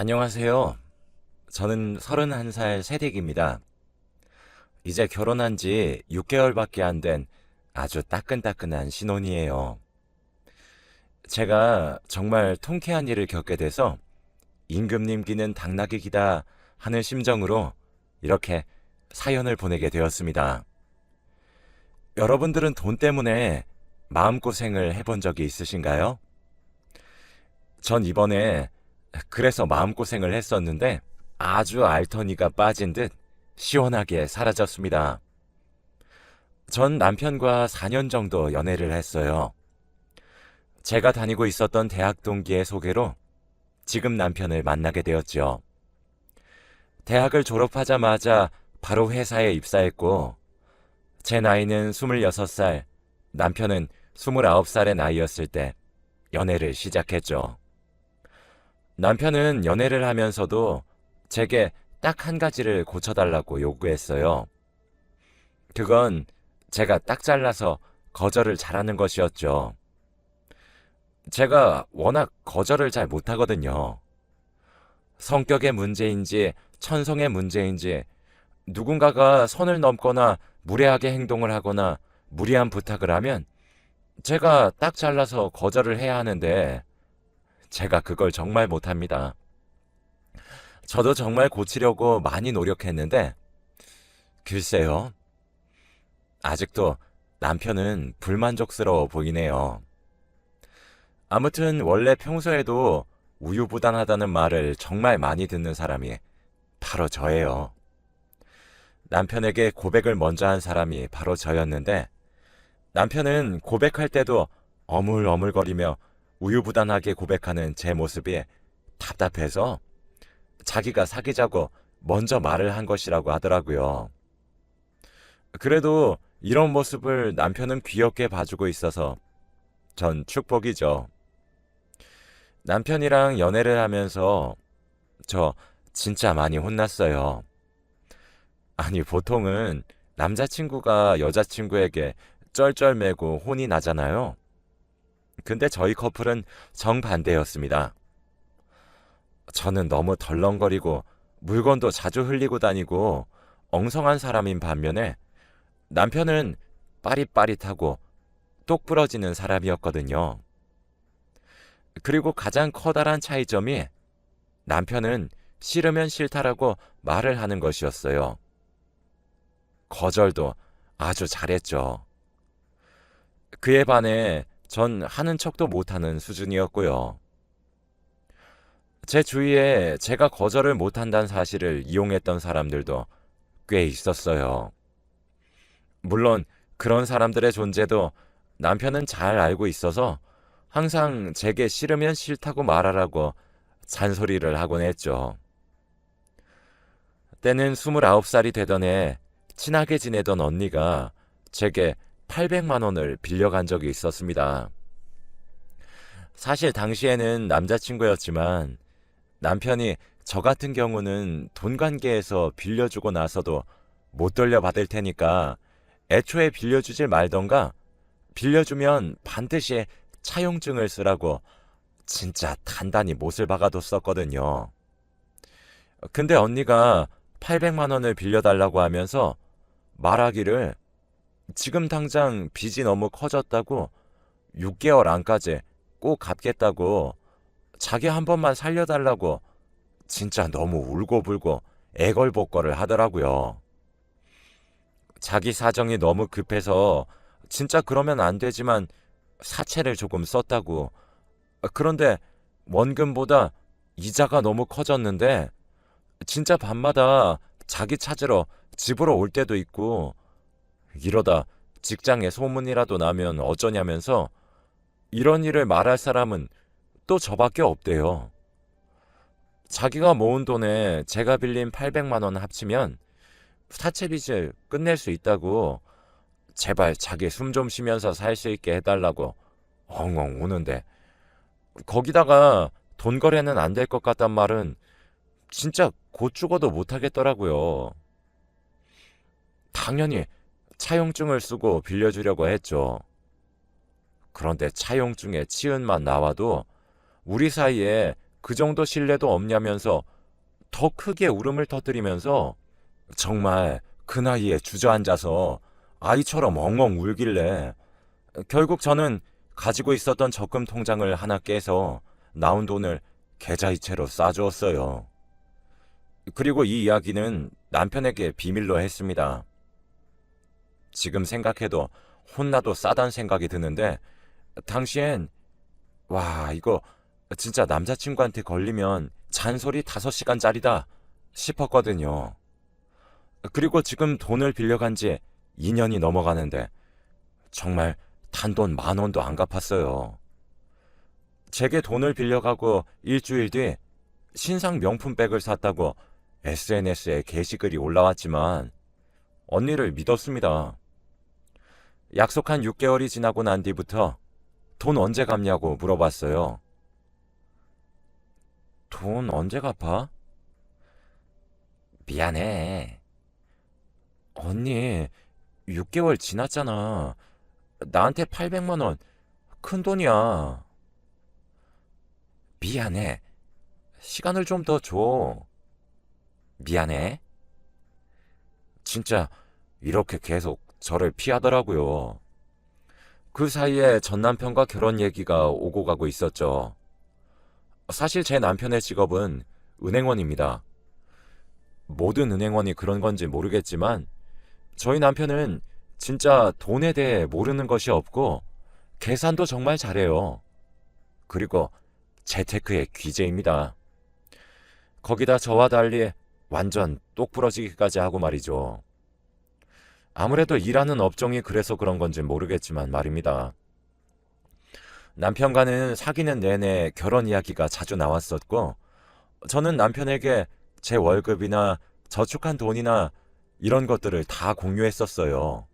안녕하세요. 저는 31살 새댁입니다. 이제 결혼한 지 6개월밖에 안 된 아주 따끈따끈한 신혼이에요. 제가 정말 통쾌한 일을 겪게 돼서 임금님 기는 당나귀 기다 하는 심정으로 이렇게 사연을 보내게 되었습니다. 여러분들은 돈 때문에 마음고생을 해본 적이 있으신가요? 전 이번에 그래서 마음고생을 했었는데 아주 알터니가 빠진 듯 시원하게 사라졌습니다. 전 남편과 4년 정도 연애를 했어요. 제가 다니고 있었던 대학 동기의 소개로 지금 남편을 만나게 되었죠. 대학을 졸업하자마자 바로 회사에 입사했고, 제 나이는 26살, 남편은 29살의 나이였을 때 연애를 시작했죠. 남편은 연애를 하면서도 제게 딱 한 가지를 고쳐달라고 요구했어요. 그건 제가 딱 잘라서 거절을 잘하는 것이었죠. 제가 워낙 거절을 잘 못하거든요. 성격의 문제인지 천성의 문제인지 누군가가 선을 넘거나 무례하게 행동을 하거나 무리한 부탁을 하면 제가 딱 잘라서 거절을 해야 하는데 제가 그걸 정말 못합니다. 저도 정말 고치려고 많이 노력했는데 글쎄요. 아직도 남편은 불만족스러워 보이네요. 아무튼 원래 평소에도 우유부단하다는 말을 정말 많이 듣는 사람이 바로 저예요. 남편에게 고백을 먼저 한 사람이 바로 저였는데 남편은 고백할 때도 어물어물거리며 우유부단하게 고백하는 제 모습이 답답해서 자기가 사귀자고 먼저 말을 한 것이라고 하더라고요. 그래도 이런 모습을 남편은 귀엽게 봐주고 있어서 전 축복이죠. 남편이랑 연애를 하면서 저 진짜 많이 혼났어요. 아니, 보통은 남자친구가 여자친구에게 쩔쩔매고 혼이 나잖아요. 근데 저희 커플은 정반대였습니다. 저는 너무 덜렁거리고 물건도 자주 흘리고 다니고 엉성한 사람인 반면에 남편은 빠릿빠릿하고 똑 부러지는 사람이었거든요. 그리고 가장 커다란 차이점이 남편은 싫으면 싫다라고 말을 하는 것이었어요. 거절도 아주 잘했죠. 그에 반해 전 하는 척도 못하는 수준이었고요. 제 주위에 제가 거절을 못한다는 사실을 이용했던 사람들도 꽤 있었어요. 물론 그런 사람들의 존재도 남편은 잘 알고 있어서 항상 제게 싫으면 싫다고 말하라고 잔소리를 하곤 했죠. 때는 29살이 되던 해 친하게 지내던 언니가 제게 800만 원을 빌려간 적이 있었습니다. 사실 당시에는 남자친구였지만 남편이 저 같은 경우는 돈 관계에서 빌려주고 나서도 못 돌려받을 테니까 애초에 빌려주질 말던가 빌려주면 반드시 차용증을 쓰라고 진짜 단단히 못을 박아뒀었거든요. 근데 언니가 800만 원을 빌려달라고 하면서 말하기를 지금 당장 빚이 너무 커졌다고 6개월 안까지 꼭 갚겠다고 자기 한 번만 살려달라고 진짜 너무 울고불고 애걸복걸을 하더라고요. 자기 사정이 너무 급해서 진짜 그러면 안 되지만 사채를 조금 썼다고. 그런데 원금보다 이자가 너무 커졌는데 진짜 밤마다 자기 찾으러 집으로 올 때도 있고 이러다 직장에 소문이라도 나면 어쩌냐면서 이런 일을 말할 사람은 또 저밖에 없대요. 자기가 모은 돈에 제가 빌린 800만 원 합치면 사채 빚을 끝낼 수 있다고 제발 자기 숨 좀 쉬면서 살 수 있게 해달라고 엉엉 우는데 거기다가 돈 거래는 안 될 것 같단 말은 진짜 곧 죽어도 못하겠더라고요. 당연히 차용증을 쓰고 빌려주려고 했죠. 그런데 차용증에 치은만 나와도 우리 사이에 그 정도 신뢰도 없냐면서 더 크게 울음을 터뜨리면서 정말 그 나이에 주저앉아서 아이처럼 엉엉 울길래 결국 저는 가지고 있었던 적금 통장을 하나 깨서 나온 돈을 계좌이체로 싸주었어요. 그리고 이 이야기는 남편에게 비밀로 했습니다. 지금 생각해도 혼나도 싸단 생각이 드는데 당시엔 와 이거 진짜 남자친구한테 걸리면 잔소리 5시간짜리다 싶었거든요. 그리고 지금 돈을 빌려간 지 2년이 넘어가는데 정말 단돈 10,000원도 안 갚았어요. 제게 돈을 빌려가고 일주일 뒤 신상 명품백을 샀다고 SNS에 게시글이 올라왔지만 언니를 믿었습니다. 약속한 6개월이 지나고 난 뒤부터 돈 언제 갚냐고 물어봤어요. 돈 언제 갚아? 미안해. 언니, 6개월 지났잖아. 나한테 800만 원, 큰 돈이야. 미안해. 시간을 좀 더 줘. 미안해. 진짜 이렇게 계속 저를 피하더라고요. 그 사이에 전 남편과 결혼 얘기가 오고 가고 있었죠. 사실 제 남편의 직업은 은행원입니다. 모든 은행원이 그런 건지 모르겠지만 저희 남편은 진짜 돈에 대해 모르는 것이 없고 계산도 정말 잘해요. 그리고 재테크의 귀재입니다. 거기다 저와 달리 완전 똑부러지기까지 하고 말이죠. 아무래도 일하는 업종이 그래서 그런 건지 모르겠지만 말입니다. 남편과는 사귀는 내내 결혼 이야기가 자주 나왔었고 저는 남편에게 제 월급이나 저축한 돈이나 이런 것들을 다 공유했었어요.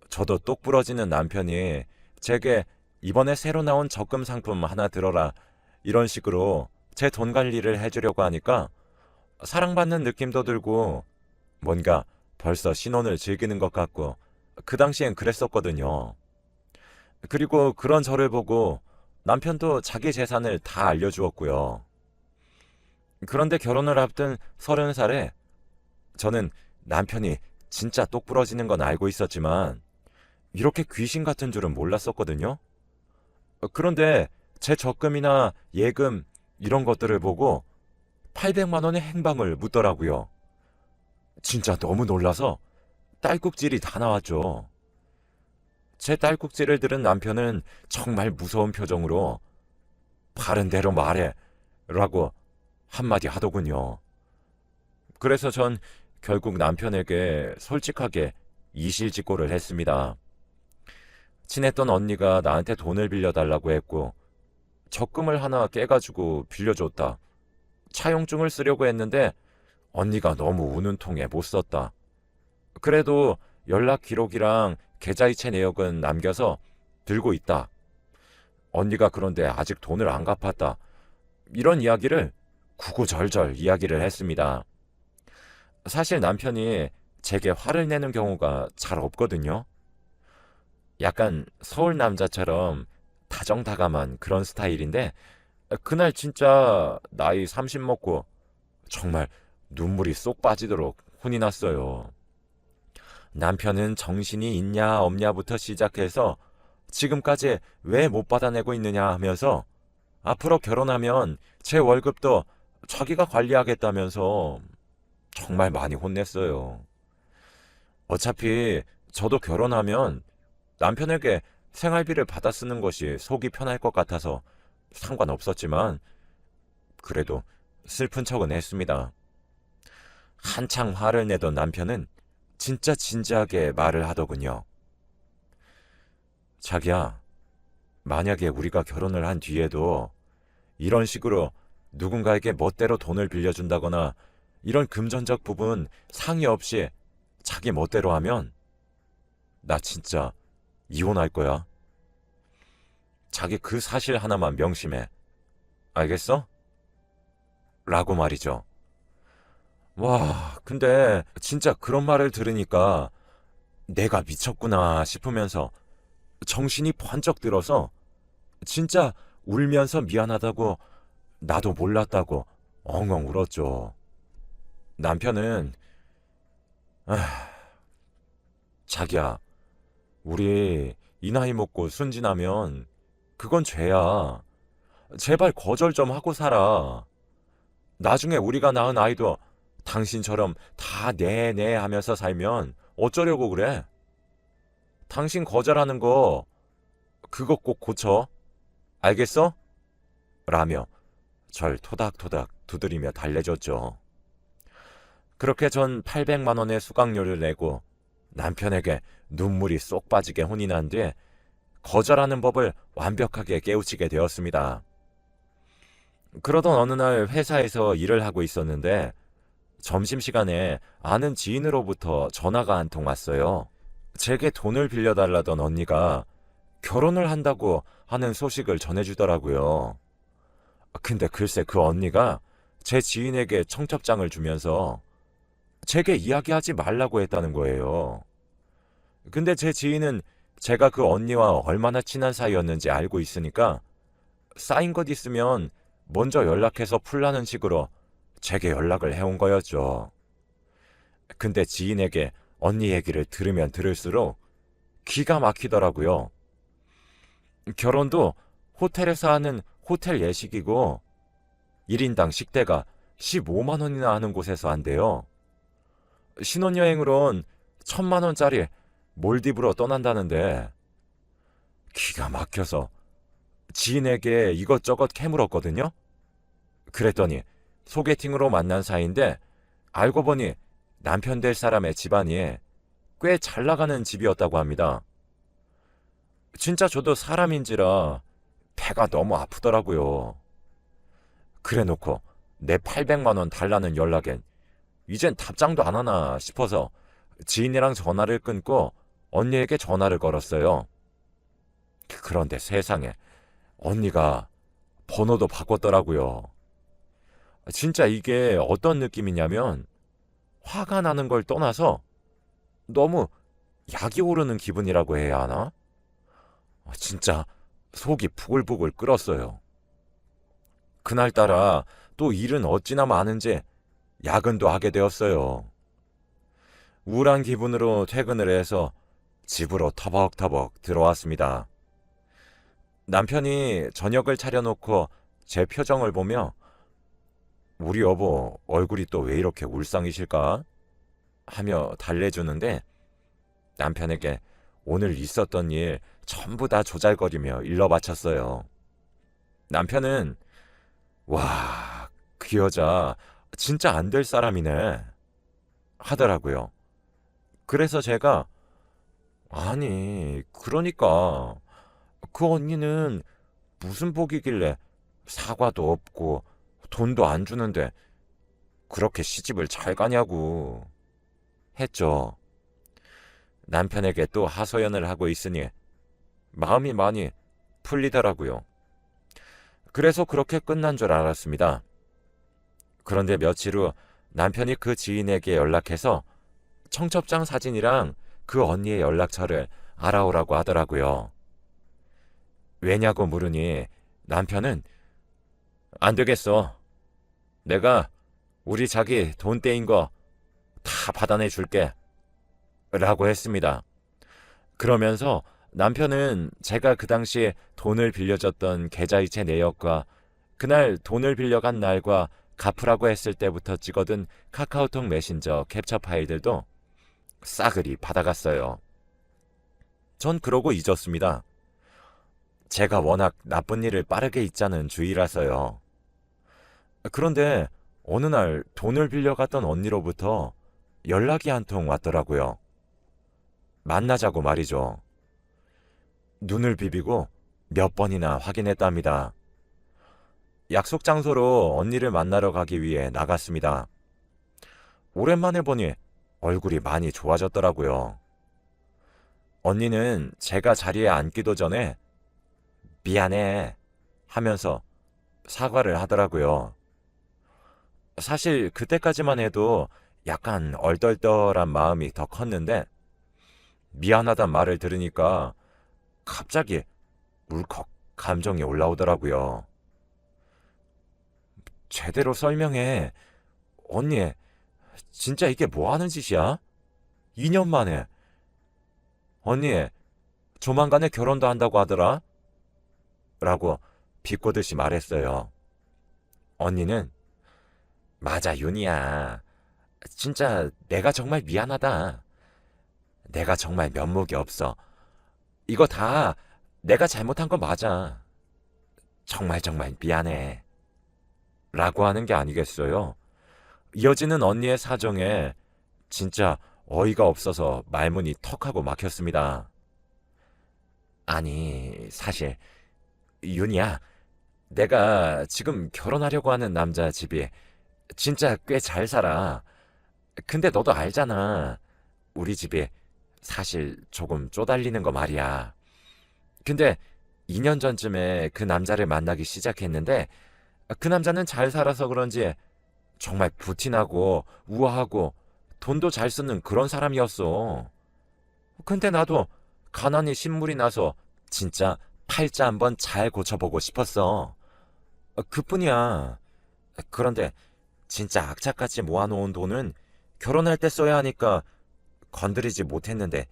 저도 똑부러지는 남편이 제게 이번에 새로 나온 적금 상품 하나 들어라 이런 식으로 제 돈 관리를 해주려고 하니까 사랑받는 느낌도 들고 뭔가 벌써 신혼을 즐기는 것 같고 그 당시엔 그랬었거든요. 그리고 그런 저를 보고 남편도 자기 재산을 다 알려주었고요. 그런데 결혼을 앞둔 30살에 저는 남편이 진짜 똑부러지는 건 알고 있었지만 이렇게 귀신 같은 줄은 몰랐었거든요. 그런데 제 적금이나 예금 이런 것들을 보고 800만 원의 행방을 묻더라고요. 진짜 너무 놀라서 딸꾹질이 다 나왔죠. 제 딸꾹질을 들은 남편은 정말 무서운 표정으로 바른 대로 말해 라고 한마디 하더군요. 그래서 전 결국 남편에게 솔직하게 이실직고를 했습니다. 친했던 언니가 나한테 돈을 빌려달라고 했고 적금을 하나 깨가지고 빌려줬다. 차용증을 쓰려고 했는데 언니가 너무 우는 통에 못 썼다. 그래도 연락 기록이랑 계좌이체 내역은 남겨서 들고 있다. 언니가 그런데 아직 돈을 안 갚았다. 이런 이야기를 구구절절 이야기를 했습니다. 사실 남편이 제게 화를 내는 경우가 잘 없거든요. 약간 서울 남자처럼 다정다감한 그런 스타일인데 그날 진짜 나이 30 먹고 정말 눈물이 쏙 빠지도록 혼이 났어요. 남편은 정신이 있냐 없냐부터 시작해서 지금까지 왜 못 받아내고 있느냐 하면서 앞으로 결혼하면 제 월급도 자기가 관리하겠다면서 정말 많이 혼냈어요. 어차피 저도 결혼하면 남편에게 생활비를 받아 쓰는 것이 속이 편할 것 같아서 상관없었지만 그래도 슬픈 척은 했습니다. 한창 화를 내던 남편은 진짜 진지하게 말을 하더군요. 자기야, 만약에 우리가 결혼을 한 뒤에도 이런 식으로 누군가에게 멋대로 돈을 빌려준다거나 이런 금전적 부분 상의 없이 자기 멋대로 하면 나 진짜 이혼할 거야. 자기 그 사실 하나만 명심해. 알겠어? 라고 말이죠. 와, 근데 진짜 그런 말을 들으니까 내가 미쳤구나 싶으면서 정신이 번쩍 들어서 진짜 울면서 미안하다고 나도 몰랐다고 엉엉 울었죠. 남편은 자기야, 우리 이 나이 먹고 순진하면 그건 죄야. 제발 거절 좀 하고 살아. 나중에 우리가 낳은 아이도 당신처럼 다 네네 하면서 살면 어쩌려고 그래? 당신 거절하는 거 그거 꼭 고쳐. 알겠어? 라며 절 토닥토닥 두드리며 달래줬죠. 그렇게 전 800만 원의 수강료를 내고 남편에게 눈물이 쏙 빠지게 혼이 난 뒤에 거절하는 법을 완벽하게 깨우치게 되었습니다. 그러던 어느 날 회사에서 일을 하고 있었는데 점심시간에 아는 지인으로부터 전화가 한 통 왔어요. 제게 돈을 빌려달라던 언니가 결혼을 한다고 하는 소식을 전해주더라고요. 근데 글쎄 그 언니가 제 지인에게 청첩장을 주면서 제게 이야기하지 말라고 했다는 거예요. 근데 제 지인은 제가 그 언니와 얼마나 친한 사이였는지 알고 있으니까 쌓인 것 있으면 먼저 연락해서 풀라는 식으로 제게 연락을 해온 거였죠. 근데 지인에게 언니 얘기를 들으면 들을수록 기가 막히더라고요. 결혼도 호텔에서 하는 호텔 예식이고 1인당 식대가 15만 원이나 하는 곳에서 한대요. 신혼여행으론 1,000만 원짜리 몰디브로 떠난다는데 기가 막혀서 지인에게 이것저것 캐물었거든요. 그랬더니 소개팅으로 만난 사이인데 알고 보니 남편 될 사람의 집안이 꽤 잘 나가는 집이었다고 합니다. 진짜 저도 사람인지라 배가 너무 아프더라고요. 그래놓고 내 800만 원 달라는 연락엔 이젠 답장도 안 하나 싶어서 지인이랑 전화를 끊고 언니에게 전화를 걸었어요. 그런데 세상에 언니가 번호도 바꿨더라고요. 진짜 이게 어떤 느낌이냐면 화가 나는 걸 떠나서 너무 약이 오르는 기분이라고 해야 하나? 진짜 속이 부글부글 끓었어요. 그날따라 또 일은 어찌나 많은지 야근도 하게 되었어요. 우울한 기분으로 퇴근을 해서 집으로 터벅터벅 들어왔습니다. 남편이 저녁을 차려놓고 제 표정을 보며 우리 여보 얼굴이 또 왜 이렇게 울상이실까? 하며 달래주는데 남편에게 오늘 있었던 일 전부 다 조잘거리며 일러 바쳤어요. 남편은 와, 그 여자 진짜 안 될 사람이네 하더라고요. 그래서 제가 아니 그러니까 그 언니는 무슨 복이길래 사과도 없고 돈도 안 주는데 그렇게 시집을 잘 가냐고 했죠. 남편에게 또 하소연을 하고 있으니 마음이 많이 풀리더라고요. 그래서 그렇게 끝난 줄 알았습니다. 그런데 며칠 후 남편이 그 지인에게 연락해서 청첩장 사진이랑 그 언니의 연락처를 알아오라고 하더라고요. 왜냐고 물으니 남편은 안 되겠어. 내가 우리 자기 돈 떼인 거 다 받아내 줄게. 라고 했습니다. 그러면서 남편은 제가 그 당시 돈을 빌려줬던 계좌이체 내역과 그날 돈을 빌려간 날과 갚으라고 했을 때부터 찍어둔 카카오톡 메신저 캡처 파일들도 싸그리 받아갔어요. 전 그러고 잊었습니다. 제가 워낙 나쁜 일을 빠르게 잊자는 주의라서요. 그런데 어느 날 돈을 빌려갔던 언니로부터 연락이 한 통 왔더라고요. 만나자고 말이죠. 눈을 비비고 몇 번이나 확인했답니다. 약속 장소로 언니를 만나러 가기 위해 나갔습니다. 오랜만에 보니 얼굴이 많이 좋아졌더라고요. 언니는 제가 자리에 앉기도 전에 미안해 하면서 사과를 하더라고요. 사실 그때까지만 해도 약간 얼떨떨한 마음이 더 컸는데 미안하단 말을 들으니까 갑자기 울컥 감정이 올라오더라고요. 제대로 설명해. 언니, 진짜 이게 뭐 하는 짓이야? 2년 만에. 언니, 조만간에 결혼도 한다고 하더라? 라고 비꼬듯이 말했어요. 언니는, 맞아, 윤희야. 진짜 내가 정말 미안하다. 내가 정말 면목이 없어. 이거 다 내가 잘못한 거 맞아. 정말 정말 미안해. 라고 하는 게 아니겠어요. 이어지는 언니의 사정에 진짜 어이가 없어서 말문이 턱하고 막혔습니다. 아니, 사실 윤희야, 내가 지금 결혼하려고 하는 남자 집이 진짜 꽤 잘 살아. 근데 너도 알잖아. 우리 집이 사실 조금 쪼달리는 거 말이야. 근데 2년 전쯤에 그 남자를 만나기 시작했는데 그 남자는 잘 살아서 그런지 정말 부티나고 우아하고 돈도 잘 쓰는 그런 사람이었어. 근데 나도 가난이 신물이 나서 진짜 팔자 한번 잘 고쳐보고 싶었어. 그뿐이야. 그런데 진짜 악착같이 모아놓은 돈은 결혼할 때 써야 하니까 건드리지 못했는데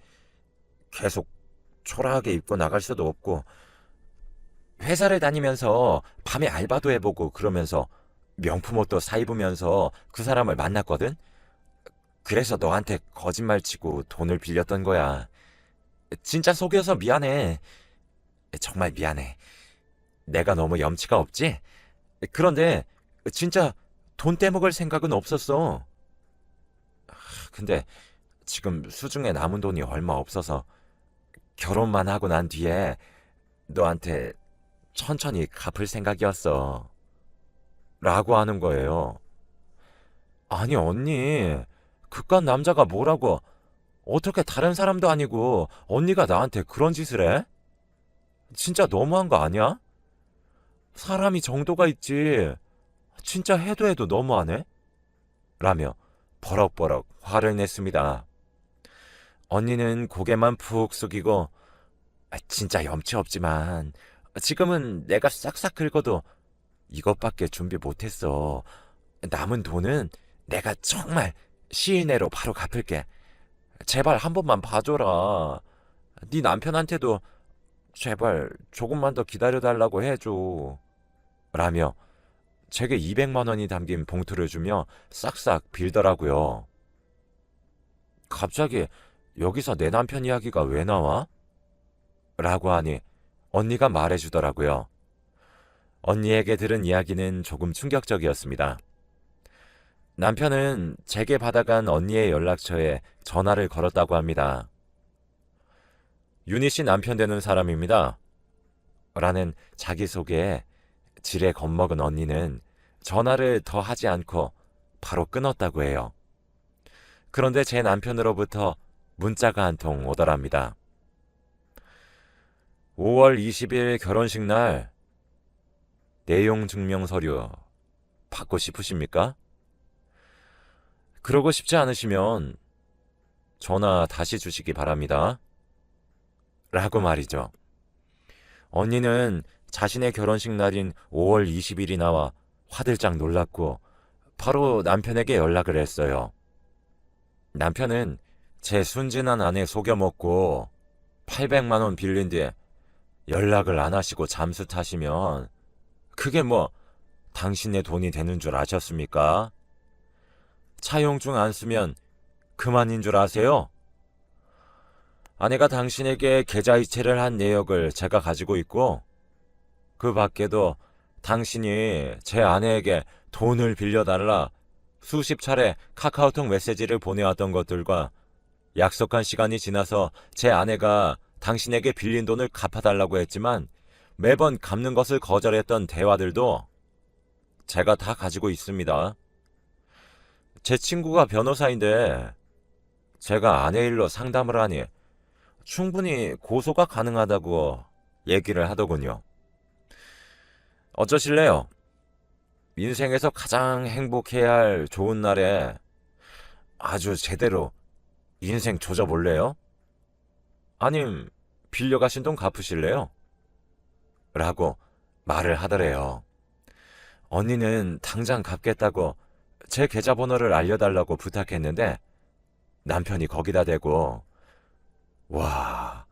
계속 초라하게 입고 나갈 수도 없고 회사를 다니면서 밤에 알바도 해보고 그러면서 명품 옷도 사 입으면서 그 사람을 만났거든? 그래서 너한테 거짓말 치고 돈을 빌렸던 거야. 진짜 속여서 미안해. 정말 미안해. 내가 너무 염치가 없지? 그런데 진짜 돈 떼먹을 생각은 없었어. 근데 지금 수중에 남은 돈이 얼마 없어서 결혼만 하고 난 뒤에 너한테 천천히 갚을 생각이었어. 라고 하는 거예요. 아니, 언니. 그깟 남자가 뭐라고, 어떻게 다른 사람도 아니고 언니가 나한테 그런 짓을 해? 진짜 너무한 거 아니야? 사람이 정도가 있지. 진짜 해도 해도 너무하네? 라며 버럭버럭 화를 냈습니다. 언니는 고개만 푹 숙이고, 진짜 염치 없지만 지금은 내가 싹싹 긁어도 이것밖에 준비 못했어. 남은 돈은 내가 정말 시일 내로 바로 갚을게. 제발 한 번만 봐줘라. 네 남편한테도 제발 조금만 더 기다려달라고 해줘. 라며 제게 200만 원이 담긴 봉투를 주며 싹싹 빌더라고요. 갑자기 여기서 내 남편 이야기가 왜 나와? 라고 하니 언니가 말해주더라고요. 언니에게 들은 이야기는 조금 충격적이었습니다. 남편은 제게 받아간 언니의 연락처에 전화를 걸었다고 합니다. 윤희 씨 남편 되는 사람입니다. 라는 자기소개에 지레 겁먹은 언니는 전화를 더 하지 않고 바로 끊었다고 해요. 그런데 제 남편으로부터 문자가 한 통 오더랍니다. 5월 20일 결혼식 날 내용 증명 서류 받고 싶으십니까? 그러고 싶지 않으시면 전화 다시 주시기 바랍니다. 라고 말이죠. 언니는 자신의 결혼식 날인 5월 20일이 나와 화들짝 놀랐고 바로 남편에게 연락을 했어요. 남편은 제 순진한 아내 속여먹고 800만 원 빌린 뒤에 연락을 안 하시고 잠수 타시면 그게 뭐 당신의 돈이 되는 줄 아셨습니까? 차용증 안 쓰면 그만인 줄 아세요? 아내가 당신에게 계좌이체를 한 내역을 제가 가지고 있고 그 밖에도 당신이 제 아내에게 돈을 빌려달라 수십 차례 카카오톡 메시지를 보내왔던 것들과 약속한 시간이 지나서 제 아내가 당신에게 빌린 돈을 갚아달라고 했지만 매번 갚는 것을 거절했던 대화들도 제가 다 가지고 있습니다. 제 친구가 변호사인데 제가 아내 일로 상담을 하니 충분히 고소가 가능하다고 얘기를 하더군요. 어쩌실래요? 인생에서 가장 행복해야 할 좋은 날에 아주 제대로 인생 조져볼래요? 아님 빌려가신 돈 갚으실래요? 라고 말을 하더래요. 언니는 당장 갚겠다고 제 계좌번호를 알려달라고 부탁했는데 남편이 거기다 대고, 와,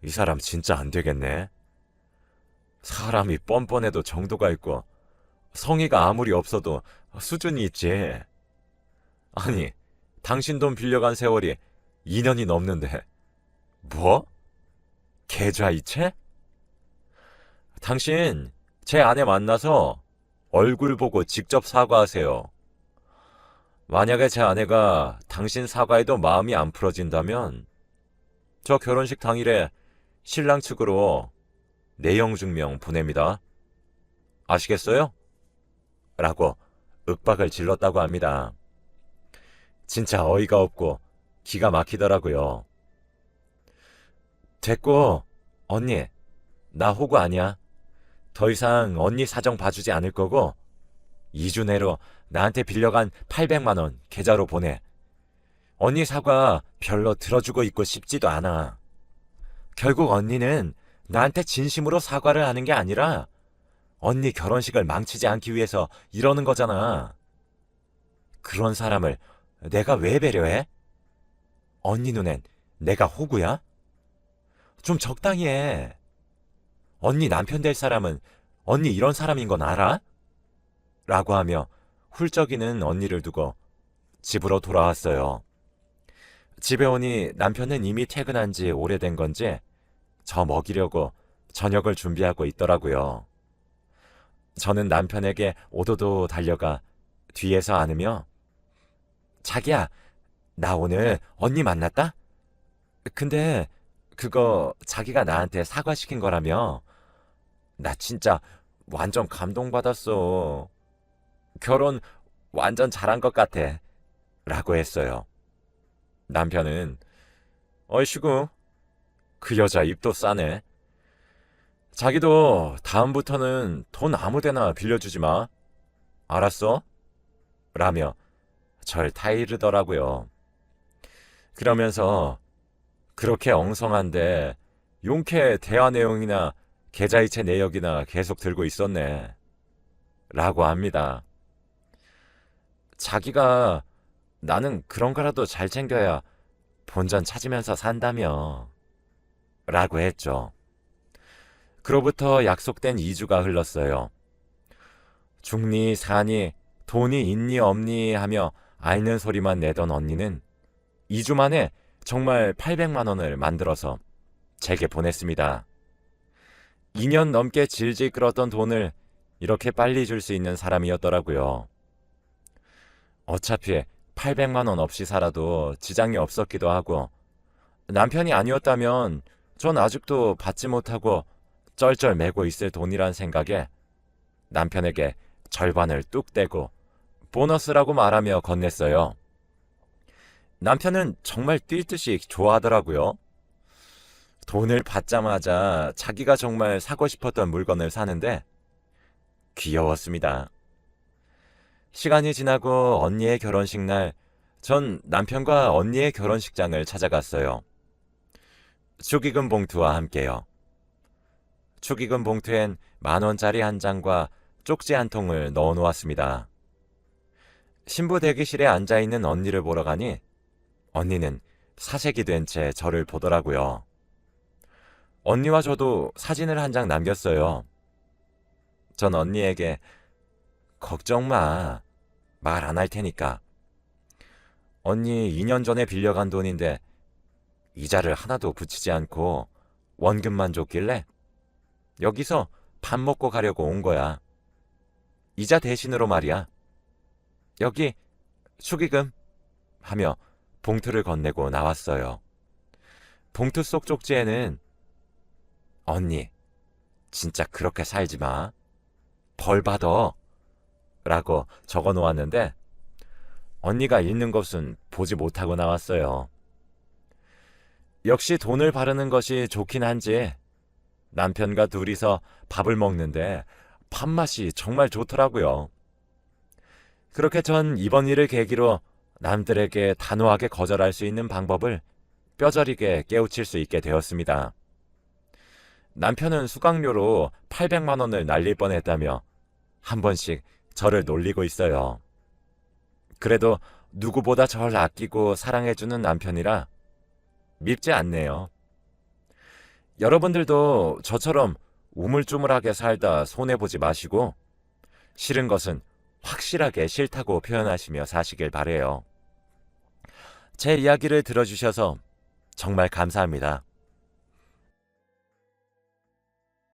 이 사람 진짜 안 되겠네. 사람이 뻔뻔해도 정도가 있고 성의가 아무리 없어도 수준이 있지. 아니, 당신 돈 빌려간 세월이 2년이 넘는데 뭐? 계좌이체? 당신 제 아내 만나서 얼굴 보고 직접 사과하세요. 만약에 제 아내가 당신 사과에도 마음이 안 풀어진다면 저 결혼식 당일에 신랑 측으로 내용 증명 보냅니다. 아시겠어요? 라고 윽박을 질렀다고 합니다. 진짜 어이가 없고 기가 막히더라고요. 됐고, 언니, 나 호구 아니야. 더 이상 언니 사정 봐주지 않을 거고 2주 내로 나한테 빌려간 800만 원 계좌로 보내. 언니 사과 별로 들어주고 있고 싶지도 않아. 결국 언니는 나한테 진심으로 사과를 하는 게 아니라 언니 결혼식을 망치지 않기 위해서 이러는 거잖아. 그런 사람을 내가 왜 배려해? 언니 눈엔 내가 호구야? 좀 적당히 해. 언니 남편 될 사람은 언니 이런 사람인 건 알아? 라고 하며 훌쩍이는 언니를 두고 집으로 돌아왔어요. 집에 오니 남편은 이미 퇴근한 지 오래된 건지 저 먹이려고 저녁을 준비하고 있더라고요. 저는 남편에게 오도도 달려가 뒤에서 안으며, 자기야, 나 오늘 언니 만났다? 근데 그거 자기가 나한테 사과시킨 거라며? 나 진짜 완전 감동받았어. 결혼 완전 잘한 것 같아. 라고 했어요. 남편은, 어이씨구, 그 여자 입도 싸네. 자기도 다음부터는 돈 아무데나 빌려주지 마. 알았어? 라며 절 타이르더라고요. 그러면서 그렇게 엉성한데 용케 대화 내용이나 계좌이체 내역이나 계속 들고 있었네. 라고 합니다. 자기가 나는 그런 거라도 잘 챙겨야 본전 찾으면서 산다며. 라고 했죠. 그로부터 약속된 2주가 흘렀어요. 죽니 사니 돈이 있니 없니 하며 앓는 소리만 내던 언니는 2주 만에 정말 800만 원을 만들어서 제게 보냈습니다. 2년 넘게 질질 끌었던 돈을 이렇게 빨리 줄 수 있는 사람이었더라고요. 어차피 800만 원 없이 살아도 지장이 없었기도 하고 남편이 아니었다면 전 아직도 받지 못하고 쩔쩔 매고 있을 돈이란 생각에 남편에게 절반을 뚝 떼고 보너스라고 말하며 건넸어요. 남편은 정말 뛸 듯이 좋아하더라고요. 돈을 받자마자 자기가 정말 사고 싶었던 물건을 사는데 귀여웠습니다. 시간이 지나고 언니의 결혼식 날, 전 남편과 언니의 결혼식장을 찾아갔어요. 축의금 봉투와 함께요. 축의금 봉투엔 10,000원짜리 한 장과 쪽지 한 통을 넣어 놓았습니다. 신부 대기실에 앉아있는 언니를 보러 가니 언니는 사색이 된 채 저를 보더라고요. 언니와 저도 사진을 한 장 남겼어요. 전 언니에게 걱정 마. 말 안 할 테니까. 언니 2년 전에 빌려간 돈인데 이자를 하나도 붙이지 않고 원금만 줬길래 여기서 밥 먹고 가려고 온 거야. 이자 대신으로 말이야. 여기 축의금 하며 봉투를 건네고 나왔어요. 봉투 속 쪽지에는 언니 진짜 그렇게 살지 마. 벌 받아. 라고 적어 놓았는데 언니가 읽는 것은 보지 못하고 나왔어요. 역시 돈을 바르는 것이 좋긴 한지 남편과 둘이서 밥을 먹는데 밥맛이 정말 좋더라고요. 그렇게 전 이번 일을 계기로 남들에게 단호하게 거절할 수 있는 방법을 뼈저리게 깨우칠 수 있게 되었습니다. 남편은 수강료로 800만 원을 날릴 뻔했다며 한 번씩 저를 놀리고 있어요. 그래도 누구보다 절 아끼고 사랑해주는 남편이라 밉지 않네요. 여러분들도 저처럼 우물쭈물하게 살다 손해보지 마시고 싫은 것은 확실하게 싫다고 표현하시며 사시길 바래요. 제 이야기를 들어주셔서 정말 감사합니다.